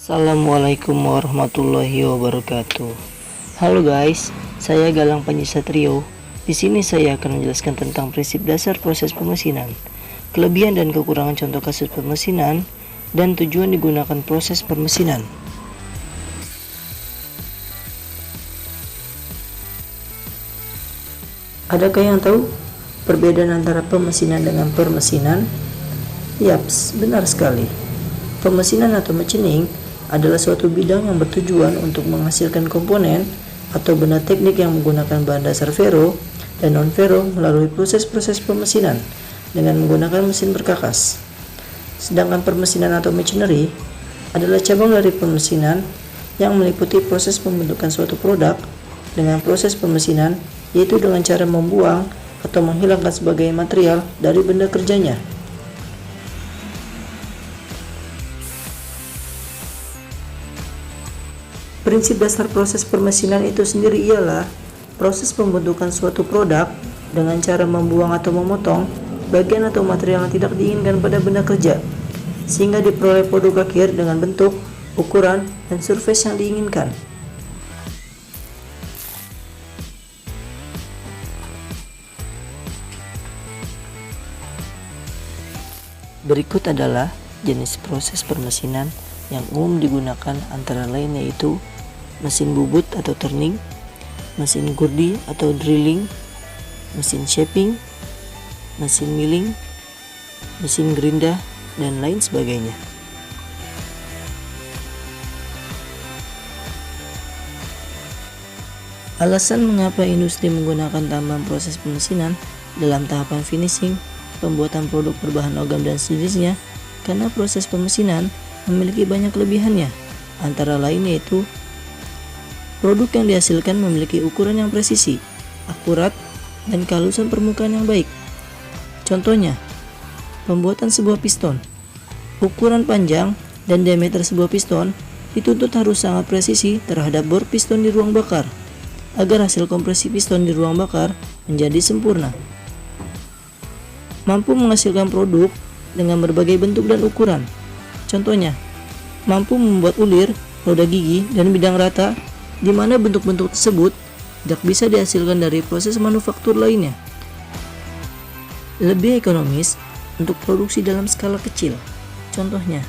Assalamualaikum warahmatullahi wabarakatuh. Halo guys, saya Galang Panji Satrio. Di sini saya akan menjelaskan tentang prinsip dasar proses pemesinan, kelebihan dan kekurangan contoh kasus pemesinan, dan tujuan digunakan proses pemesinan. Adakah yang tahu perbedaan antara pemesinan dengan permesinan? Yaps, benar sekali. Pemesinan atau machining adalah suatu bidang yang bertujuan untuk menghasilkan komponen atau benda teknik yang menggunakan bahan dasar ferro dan non-ferro melalui proses-proses pemesinan dengan menggunakan mesin berkakas. Sedangkan permesinan atau machinery adalah cabang dari pemesinan yang meliputi proses pembentukan suatu produk dengan proses pemesinan, yaitu dengan cara membuang atau menghilangkan sebagai material dari benda kerjanya. Prinsip dasar proses permesinan itu sendiri ialah proses pembentukan suatu produk dengan cara membuang atau memotong bagian atau material yang tidak diinginkan pada benda kerja, sehingga diperoleh produk akhir dengan bentuk, ukuran, dan surface yang diinginkan. Berikut adalah jenis proses permesinan yang umum digunakan, antara lain yaitu mesin bubut atau turning, mesin gurdi atau drilling, mesin shaping, mesin milling, mesin gerinda, dan lain sebagainya. Alasan mengapa industri menggunakan tambahan proses pemesinan dalam tahapan finishing, pembuatan produk berbahan logam dan sejenisnya, karena proses pemesinan memiliki banyak kelebihannya, antara lain yaitu produk yang dihasilkan memiliki ukuran yang presisi, akurat, dan kehalusan permukaan yang baik. Contohnya, pembuatan sebuah piston. Ukuran panjang dan diameter sebuah piston dituntut harus sangat presisi terhadap bor piston di ruang bakar, agar hasil kompresi piston di ruang bakar menjadi sempurna. Mampu menghasilkan produk dengan berbagai bentuk dan ukuran. Contohnya, mampu membuat ulir, roda gigi, dan bidang rata, di mana bentuk-bentuk tersebut tidak bisa dihasilkan dari proses manufaktur lainnya. Lebih ekonomis untuk produksi dalam skala kecil. Contohnya,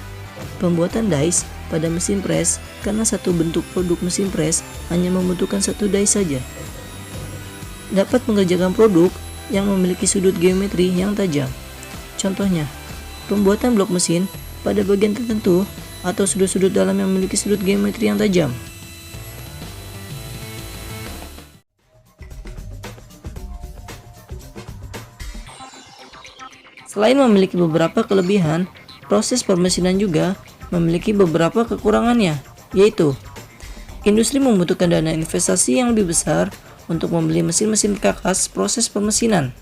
pembuatan dies pada mesin press, karena satu bentuk produk mesin press hanya membutuhkan satu dies saja. Dapat mengerjakan produk yang memiliki sudut geometri yang tajam. Contohnya, pembuatan blok mesin pada bagian tertentu atau sudut-sudut dalam yang memiliki sudut geometri yang tajam. Selain memiliki beberapa kelebihan, proses permesinan juga memiliki beberapa kekurangannya, yaitu industri membutuhkan dana investasi yang lebih besar untuk membeli mesin-mesin berkakas proses pemesinan.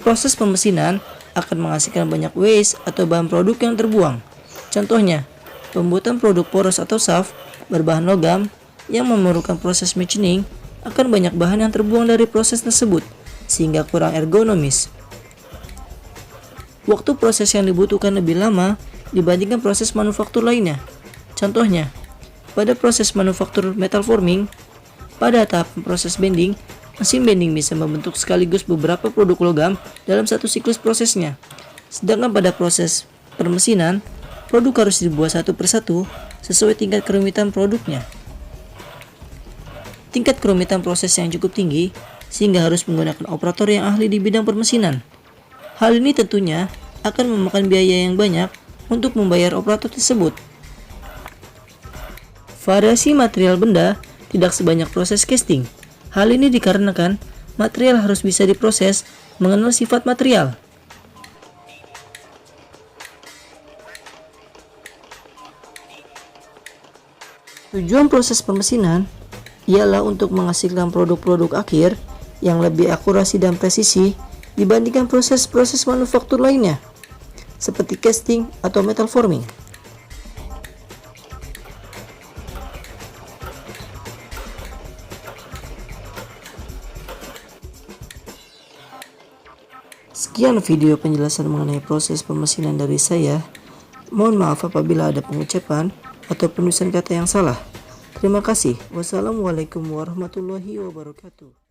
Proses pemesinan akan menghasilkan banyak waste atau bahan produk yang terbuang. Contohnya, pembuatan produk poros atau shaft berbahan logam yang memerlukan proses machining, akan banyak bahan yang terbuang dari proses tersebut, sehingga kurang ergonomis. Waktu proses yang dibutuhkan lebih lama dibandingkan proses manufaktur lainnya. Contohnya, pada proses manufaktur metal forming, pada tahap proses bending, mesin bending bisa membentuk sekaligus beberapa produk logam dalam satu siklus prosesnya. Sedangkan pada proses permesinan, produk harus dibuat satu persatu sesuai tingkat kerumitan produknya. Tingkat kerumitan proses yang cukup tinggi, sehingga harus menggunakan operator yang ahli di bidang permesinan. Hal ini tentunya akan memakan biaya yang banyak untuk membayar operator tersebut. Variasi material benda tidak sebanyak proses casting. Hal ini dikarenakan material harus bisa diproses mengenal sifat material. Tujuan proses pemesinan ialah untuk menghasilkan produk-produk akhir yang lebih akurasi dan presisi dibandingkan proses-proses manufaktur lainnya, seperti casting atau metal forming. Sekian video penjelasan mengenai proses pemesinan dari saya. Mohon maaf apabila ada pengucapan atau penulisan kata yang salah. Terima kasih. Wassalamualaikum warahmatullahi wabarakatuh.